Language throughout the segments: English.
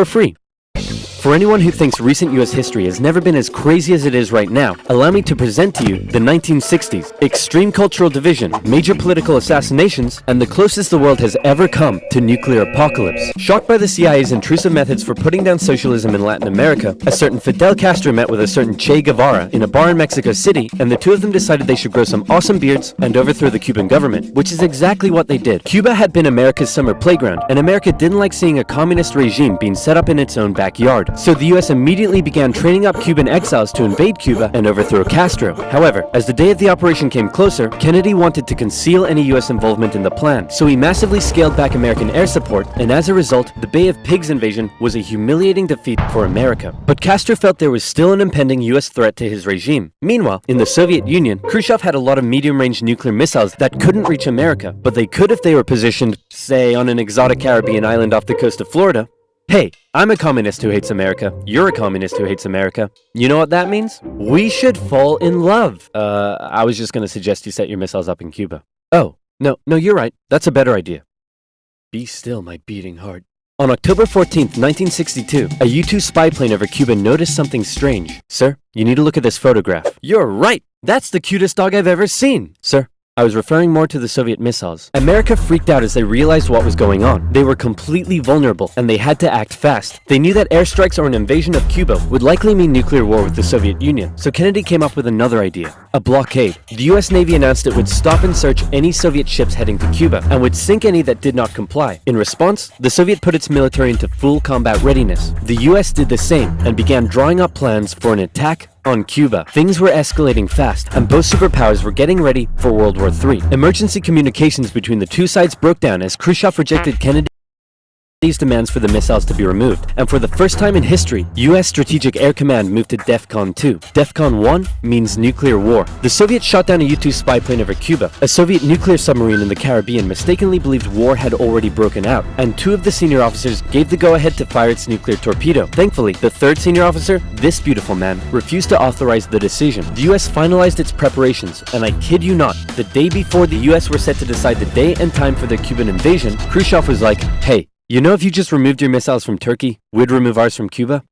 for free. For anyone who thinks recent US history has never been as crazy as it is right now, allow me to present to you the 1960s. Extreme cultural division, major political assassinations, and the closest the world has ever come to nuclear apocalypse. Shocked by the CIA's intrusive methods for putting down socialism in Latin America, a certain Fidel Castro met with a certain Che Guevara in a bar in Mexico City, and the two of them decided they should grow some awesome beards and overthrow the Cuban government, which is exactly what they did. Cuba had been America's summer playground, and America didn't like seeing a communist regime being set up in its own backyard. So the US immediately began training up Cuban exiles to invade Cuba and overthrow Castro. However, as the day of the operation came closer, Kennedy wanted to conceal any US involvement in the plan, so he massively scaled back American air support, and as a result, the Bay of Pigs invasion was a humiliating defeat for America. But Castro felt there was still an impending US threat to his regime. Meanwhile, in the Soviet Union, Khrushchev had a lot of medium-range nuclear missiles that couldn't reach America, but they could if they were positioned, say, on an exotic Caribbean island off the coast of Florida. Hey, I'm a communist who hates America. You're a communist who hates America. You know what that means? We should fall in love. I was just gonna suggest you set your missiles up in Cuba. Oh, no, you're right. That's a better idea. Be still, my beating heart. On October 14th, 1962, a U-2 spy plane over Cuba noticed something strange. Sir, you need to look at this photograph. You're right. That's the cutest dog I've ever seen. Sir, I was referring more to the Soviet missiles. America freaked out as they realized what was going on. They were completely vulnerable, and they had to act fast. They knew that airstrikes or an invasion of Cuba would likely mean nuclear war with the Soviet Union, so Kennedy came up with another idea: a blockade. The US Navy announced it would stop and search any Soviet ships heading to Cuba, and would sink any that did not comply. In response, the Soviet put its military into full combat readiness. The US did the same, and began drawing up plans for an attack on Cuba. Things were escalating fast, and both superpowers were getting ready for World War III. Emergency communications between the two sides broke down as Khrushchev rejected Kennedy's demands for the missiles to be removed, and for the first time in history, US Strategic Air Command moved to DEFCON 2. DEFCON 1 means nuclear war. The Soviets shot down a U-2 spy plane over Cuba. A Soviet nuclear submarine in the Caribbean mistakenly believed war had already broken out, and two of the senior officers gave the go-ahead to fire its nuclear torpedo. Thankfully, the third senior officer, this beautiful man, refused to authorize the decision. The US finalized its preparations, and I kid you not, the day before the US were set to decide the day and time for the Cuban invasion, Khrushchev was like, "Hey, you know, if you just removed your missiles from Turkey, we'd remove ours from Cuba?"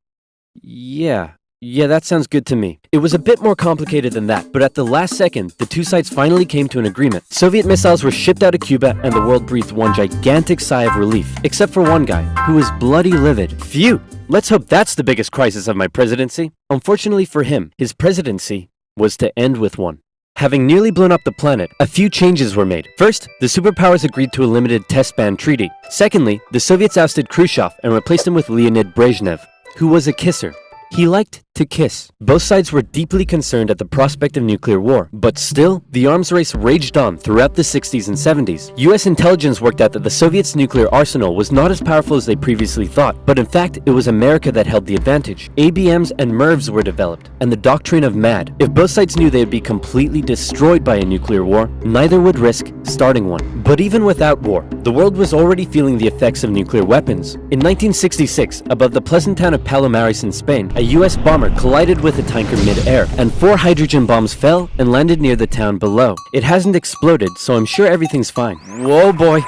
Yeah, that sounds good to me. It was a bit more complicated than that, but at the last second, the two sides finally came to an agreement. Soviet missiles were shipped out of Cuba, and the world breathed one gigantic sigh of relief, except for one guy, who was bloody livid. Phew! Let's hope that's the biggest crisis of my presidency. Unfortunately for him, his presidency was to end with one. Having nearly blown up the planet, a few changes were made. First, the superpowers agreed to a limited test ban treaty. Secondly, the Soviets ousted Khrushchev and replaced him with Leonid Brezhnev, who was a kisser. He liked to kiss. Both sides were deeply concerned at the prospect of nuclear war, but still, the arms race raged on throughout the 60s and 70s. US intelligence worked out that the Soviets' nuclear arsenal was not as powerful as they previously thought, but in fact, it was America that held the advantage. ABMs and MIRVs were developed, and the doctrine of MAD. If both sides knew they would be completely destroyed by a nuclear war, neither would risk starting one. But even without war, the world was already feeling the effects of nuclear weapons. In 1966, above the pleasant town of Palomares in Spain, a US bomber collided with a tanker mid-air, and 4 hydrogen bombs fell and landed near the town below. It hasn't exploded, so I'm sure everything's fine. Whoa, boy.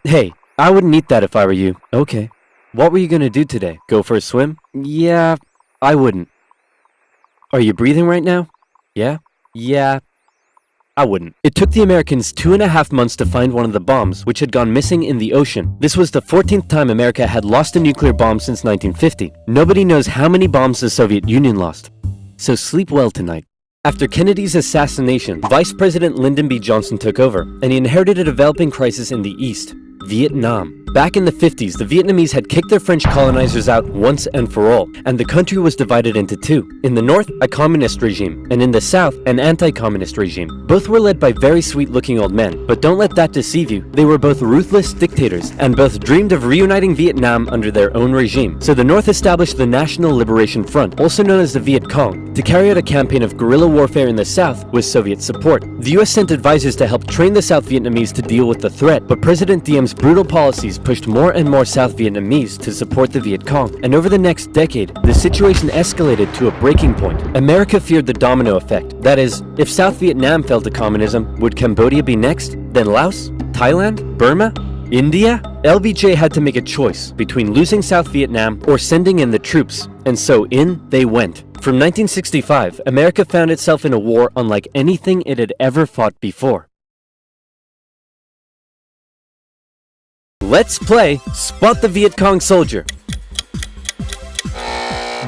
Hey, I wouldn't eat that if I were you. Okay. What were you gonna do today? Go for a swim? Yeah, I wouldn't. Are you breathing right now? Yeah? Yeah, I wouldn't. It took the Americans 2.5 months to find one of the bombs, which had gone missing in the ocean. This was the 14th time America had lost a nuclear bomb since 1950. Nobody knows how many bombs the Soviet Union lost. So sleep well tonight. After Kennedy's assassination, Vice President Lyndon B. Johnson took over, and he inherited a developing crisis in the East: Vietnam. Back in the 50s, the Vietnamese had kicked their French colonizers out once and for all, and the country was divided into two. In the north, a communist regime, and in the south, an anti-communist regime. Both were led by very sweet-looking old men, but don't let that deceive you. They were both ruthless dictators, and both dreamed of reuniting Vietnam under their own regime. So the north established the National Liberation Front, also known as the Viet Cong, to carry out a campaign of guerrilla warfare in the south with Soviet support. The US sent advisors to help train the South Vietnamese to deal with the threat, but President Diem's brutal policies pushed more and more South Vietnamese to support the Viet Cong, and over the next decade, the situation escalated to a breaking point. America feared the domino effect. That is, if South Vietnam fell to communism, would Cambodia be next? Then Laos? Thailand? Burma? India? LBJ had to make a choice between losing South Vietnam or sending in the troops, and so in they went. From 1965, America found itself in a war unlike anything it had ever fought before. Let's play Spot the Viet Cong Soldier.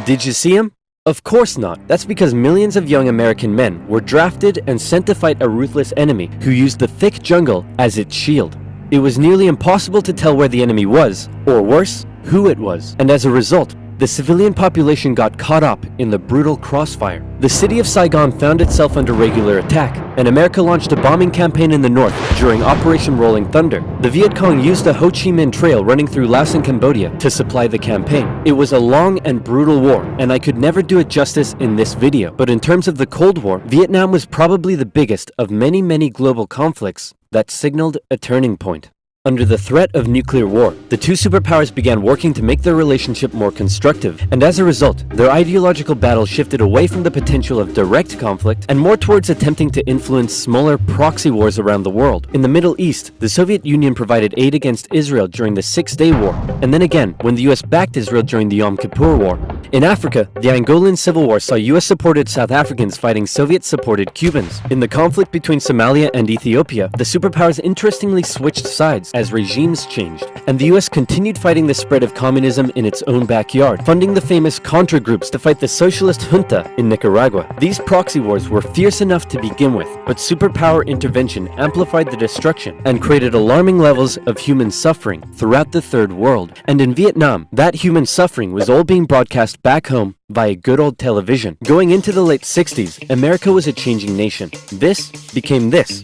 Did you see him? Of course not. That's because millions of young American men were drafted and sent to fight a ruthless enemy who used the thick jungle as its shield. It was nearly impossible to tell where the enemy was, or worse, who it was. And as a result, the civilian population got caught up in the brutal crossfire. The city of Saigon found itself under regular attack, and America launched a bombing campaign in the north during Operation Rolling Thunder. The Viet Cong used the Ho Chi Minh Trail running through Laos and Cambodia to supply the campaign. It was a long and brutal war, and I could never do it justice in this video. But in terms of the Cold War, Vietnam was probably the biggest of many global conflicts that signaled a turning point. Under the threat of nuclear war, the two superpowers began working to make their relationship more constructive, and as a result, their ideological battle shifted away from the potential of direct conflict and more towards attempting to influence smaller proxy wars around the world. In the Middle East, the Soviet Union provided aid against Israel during the Six-Day War, and then again when the US backed Israel during the Yom Kippur War. In Africa, the Angolan Civil War saw US-supported South Africans fighting Soviet-supported Cubans. In the conflict between Somalia and Ethiopia, the superpowers interestingly switched sides as regimes changed, and the US continued fighting the spread of communism in its own backyard, funding the famous Contra groups to fight the socialist junta in Nicaragua. These proxy wars were fierce enough to begin with, but superpower intervention amplified the destruction and created alarming levels of human suffering throughout the Third World. And in Vietnam, that human suffering was all being broadcast back home via good old television. Going into the late 60s, America was a changing nation. This became this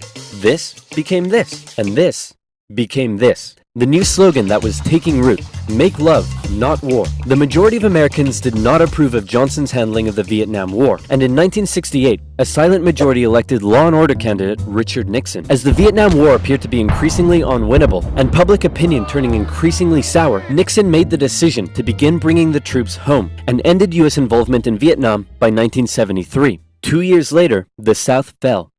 became this, and this became this. The new slogan that was taking root: make love, not war. The majority of Americans did not approve of Johnson's handling of the Vietnam War, and in 1968, a silent majority elected law and order candidate Richard Nixon. As the Vietnam War appeared to be increasingly unwinnable and public opinion turning increasingly sour, Nixon made the decision to begin bringing the troops home and ended US involvement in Vietnam by 1973. 2 years later, the South fell.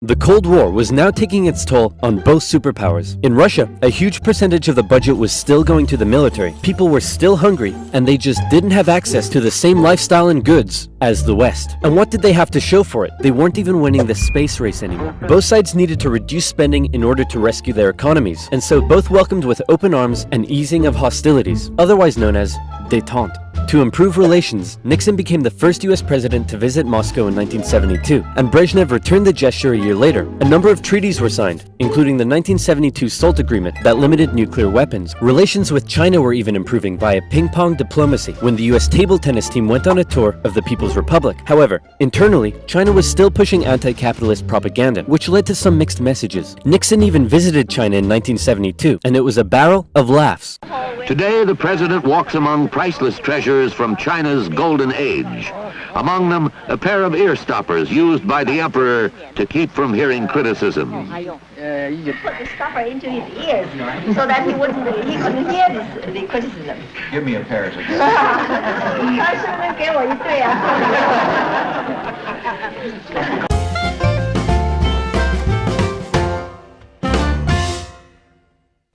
The Cold War was now taking its toll on both superpowers. In Russia, a huge percentage of the budget was still going to the military. People were still hungry, and they just didn't have access to the same lifestyle and goods as the West. And what did they have to show for it? They weren't even winning the space race anymore. Both sides needed to reduce spending in order to rescue their economies, and so both welcomed with open arms an easing of hostilities, otherwise known as Détente. To improve relations, Nixon became the first US president to visit Moscow in 1972, and Brezhnev returned the gesture a year later. A number of treaties were signed, including the 1972 SALT agreement that limited nuclear weapons. Relations with China were even improving via ping-pong diplomacy when the US table tennis team went on a tour of the People's Republic. However, internally, China was still pushing anti-capitalist propaganda, which led to some mixed messages. Nixon even visited China in 1972, and it was a barrel of laughs. Today, the president walks among priceless treasures from China's golden age. Among them, a pair of ear stoppers used by the emperor to keep from hearing criticism. You put the stopper into his ears so that he couldn't hear the criticism. Give me a pair of them.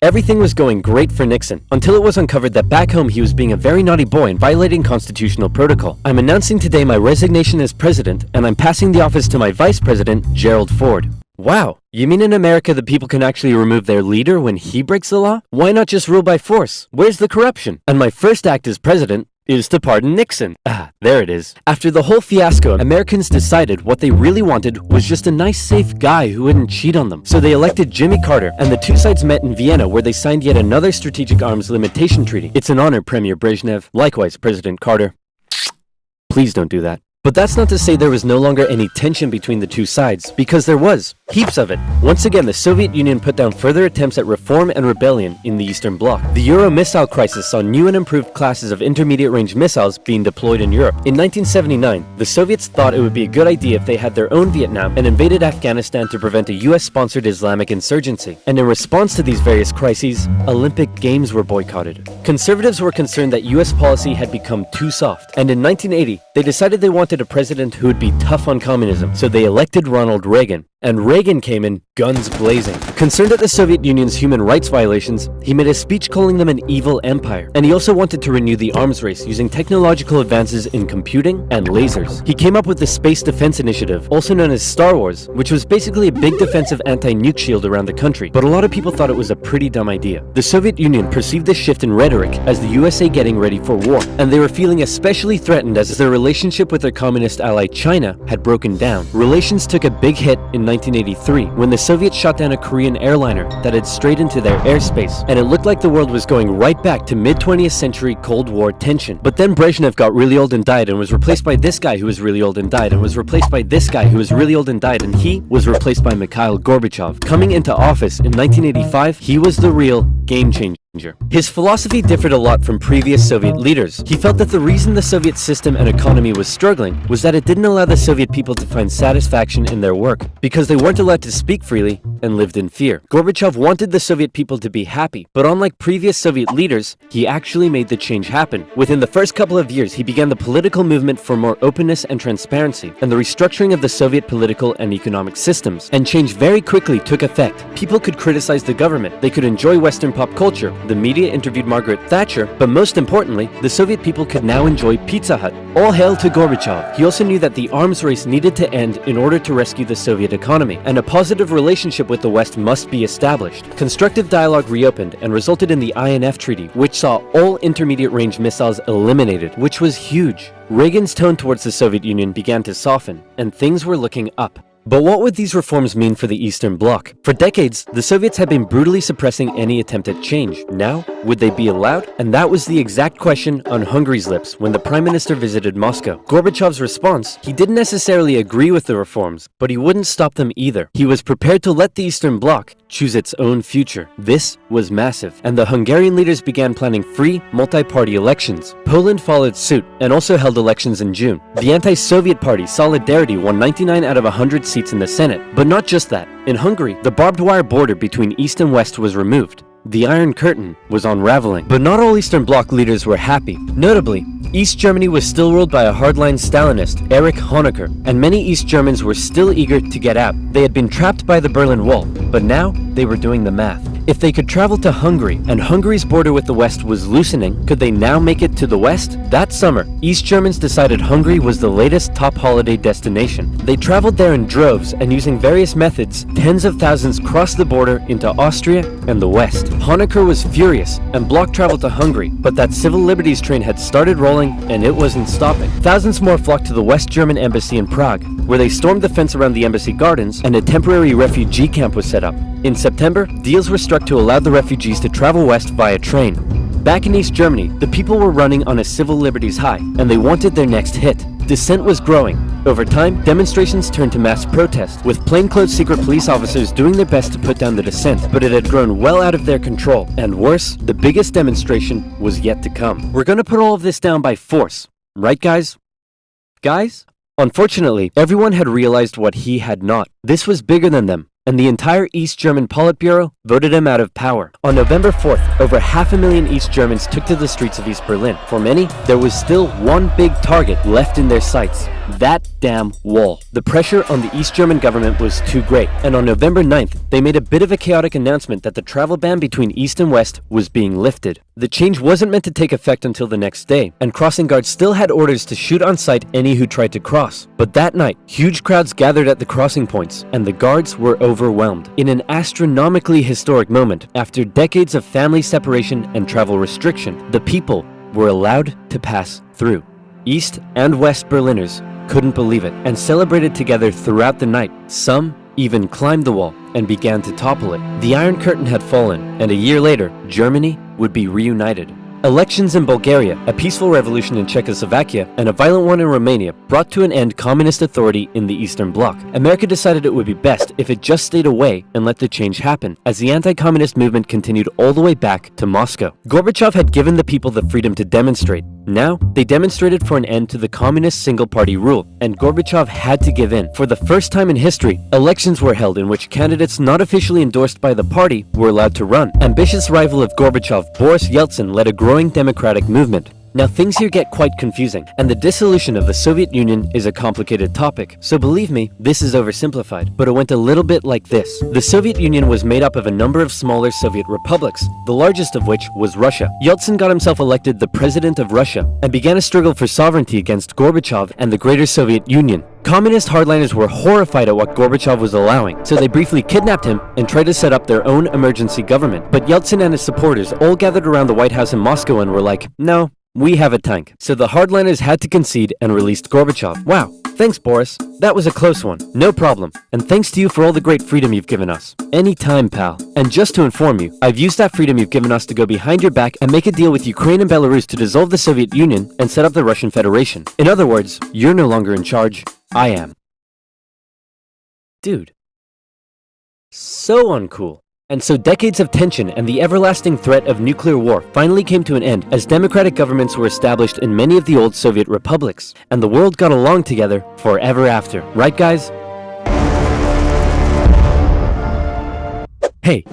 Everything was going great for Nixon, until it was uncovered that back home he was being a very naughty boy and violating constitutional protocol. I'm announcing today my resignation as president, and I'm passing the office to my vice president, Gerald Ford. Wow, you mean in America the people can actually remove their leader when he breaks the law? Why not just rule by force? Where's the corruption? And my first act as president is to pardon Nixon. There it is. After the whole fiasco, Americans decided what they really wanted was just a nice, safe guy who wouldn't cheat on them. So they elected Jimmy Carter, and the two sides met in Vienna where they signed yet another strategic arms limitation treaty. It's an honor, Premier Brezhnev. Likewise, President Carter. Please don't do that. But that's not to say there was no longer any tension between the two sides, because there was. Heaps of it. Once again, the Soviet Union put down further attempts at reform and rebellion in the Eastern Bloc. The Euro missile crisis saw new and improved classes of intermediate-range missiles being deployed in Europe. In 1979, the Soviets thought it would be a good idea if they had their own Vietnam and invaded Afghanistan to prevent a US-sponsored Islamic insurgency. And in response to these various crises, Olympic Games were boycotted. Conservatives were concerned that US policy had become too soft, and in 1980, they decided they wanted a president who would be tough on communism, so they elected Ronald Reagan. and Reagan came in guns blazing. Concerned at the Soviet Union's human rights violations, he made a speech calling them an evil empire, and he also wanted to renew the arms race using technological advances in computing and lasers. He came up with the Space Defense Initiative, also known as Star Wars, which was basically a big defensive anti-nuke shield around the country, but a lot of people thought it was a pretty dumb idea. The Soviet Union perceived this shift in rhetoric as the USA getting ready for war, and they were feeling especially threatened as their relationship with their communist ally China had broken down. Relations took a big hit in 1983 when the Soviets shot down a Korean airliner that had strayed into their airspace, and it looked like the world was going right back to mid-20th century Cold War tension. But then Brezhnev got really old and died, and was replaced by this guy who was really old and died, and was replaced by this guy who was really old and died, and he was replaced by Mikhail Gorbachev. Coming into office in 1985, he was the real game changer. His philosophy differed a lot from previous Soviet leaders. He felt that the reason the Soviet system and economy was struggling was that it didn't allow the Soviet people to find satisfaction in their work, because they weren't allowed to speak freely and lived in fear. Gorbachev wanted the Soviet people to be happy, but unlike previous Soviet leaders, he actually made the change happen. Within the first couple of years, he began the political movement for more openness and transparency, and the restructuring of the Soviet political and economic systems. And change very quickly took effect. People could criticize the government, they could enjoy Western pop culture, the media interviewed Margaret Thatcher, but most importantly, the Soviet people could now enjoy Pizza Hut. All hail to Gorbachev. He also knew that the arms race needed to end in order to rescue the Soviet economy, and a positive relationship with the West must be established. Constructive dialogue reopened and resulted in the INF Treaty, which saw all intermediate-range missiles eliminated, which was huge. Reagan's tone towards the Soviet Union began to soften, and things were looking up. But what would these reforms mean for the Eastern Bloc? For decades, the Soviets had been brutally suppressing any attempt at change. Now, would they be allowed? And that was the exact question on Hungary's lips when the Prime Minister visited Moscow. Gorbachev's response: he didn't necessarily agree with the reforms, but he wouldn't stop them either. He was prepared to let the Eastern Bloc choose its own future. This was massive, and the Hungarian leaders began planning free, multi-party elections. Poland followed suit, and also held elections in June. The anti-Soviet party, Solidarity, won 99 out of 100 seats in the Senate. But not just that. In Hungary, the barbed wire border between East and West was removed. The Iron Curtain was unraveling. But not all Eastern Bloc leaders were happy. Notably, East Germany was still ruled by a hardline Stalinist, Erich Honecker, and many East Germans were still eager to get out. They had been trapped by the Berlin Wall, but now they were doing the math. If they could travel to Hungary, and Hungary's border with the West was loosening, could they now make it to the West? That summer, East Germans decided Hungary was the latest top holiday destination. They traveled there in droves, and using various methods, tens of thousands crossed the border into Austria and the West. Honecker was furious, and blocked travel to Hungary, but that civil liberties train had started rolling, and it wasn't stopping. Thousands more flocked to the West German embassy in Prague, where they stormed the fence around the embassy gardens, and a temporary refugee camp was set up. In September, deals were struck to allow the refugees to travel west via train. Back in East Germany, the people were running on a civil liberties high, and they wanted their next hit. Dissent was growing. Over time, demonstrations turned to mass protest, with plainclothes secret police officers doing their best to put down the dissent, but it had grown well out of their control. And worse, the biggest demonstration was yet to come. We're gonna put all of this down by force. Right, guys? Guys? Unfortunately, everyone had realized what he had not. This was bigger than them, and the entire East German Politburo voted him out of power. On November 4th, over 500,000 East Germans took to the streets of East Berlin. For many, there was still one big target left in their sights: that damn wall. The pressure on the East German government was too great, and on November 9th, they made a bit of a chaotic announcement that the travel ban between East and West was being lifted. The change wasn't meant to take effect until the next day, and crossing guards still had orders to shoot on sight any who tried to cross. But that night, huge crowds gathered at the crossing points, and the guards were overwhelmed. In an astronomically historic moment, after decades of family separation and travel restriction, the people were allowed to pass through. East and West Berliners couldn't believe it, and celebrated together throughout the night. Some even climbed the wall and began to topple it. The Iron Curtain had fallen, and a year later, Germany would be reunited. Elections in Bulgaria, a peaceful revolution in Czechoslovakia, and a violent one in Romania brought to an end communist authority in the Eastern Bloc. America decided it would be best if it just stayed away and let the change happen, as the anti-communist movement continued all the way back to Moscow. Gorbachev had given the people the freedom to demonstrate. Now, they demonstrated for an end to the communist single-party rule, and Gorbachev had to give in. For the first time in history, elections were held in which candidates not officially endorsed by the party were allowed to run. Ambitious rival of Gorbachev, Boris Yeltsin, led a growing democratic movement. Now things here get quite confusing, and the dissolution of the Soviet Union is a complicated topic, so believe me, this is oversimplified, but it went a little bit like this. The Soviet Union was made up of a number of smaller Soviet republics, the largest of which was Russia. Yeltsin got himself elected the president of Russia, and began a struggle for sovereignty against Gorbachev and the Greater Soviet Union. Communist hardliners were horrified at what Gorbachev was allowing, so they briefly kidnapped him and tried to set up their own emergency government. But Yeltsin and his supporters all gathered around the White House in Moscow and were like, no, we have a tank. So the hardliners had to concede and released Gorbachev. Wow, thanks Boris. That was a close one. No problem. And thanks to you for all the great freedom you've given us. Anytime, pal. And just to inform you, I've used that freedom you've given us to go behind your back and make a deal with Ukraine and Belarus to dissolve the Soviet Union and set up the Russian Federation. In other words, you're no longer in charge. I am. Dude. So uncool. And so decades of tension and the everlasting threat of nuclear war finally came to an end as democratic governments were established in many of the old Soviet republics, and the world got along together forever after. Right, guys? Hey,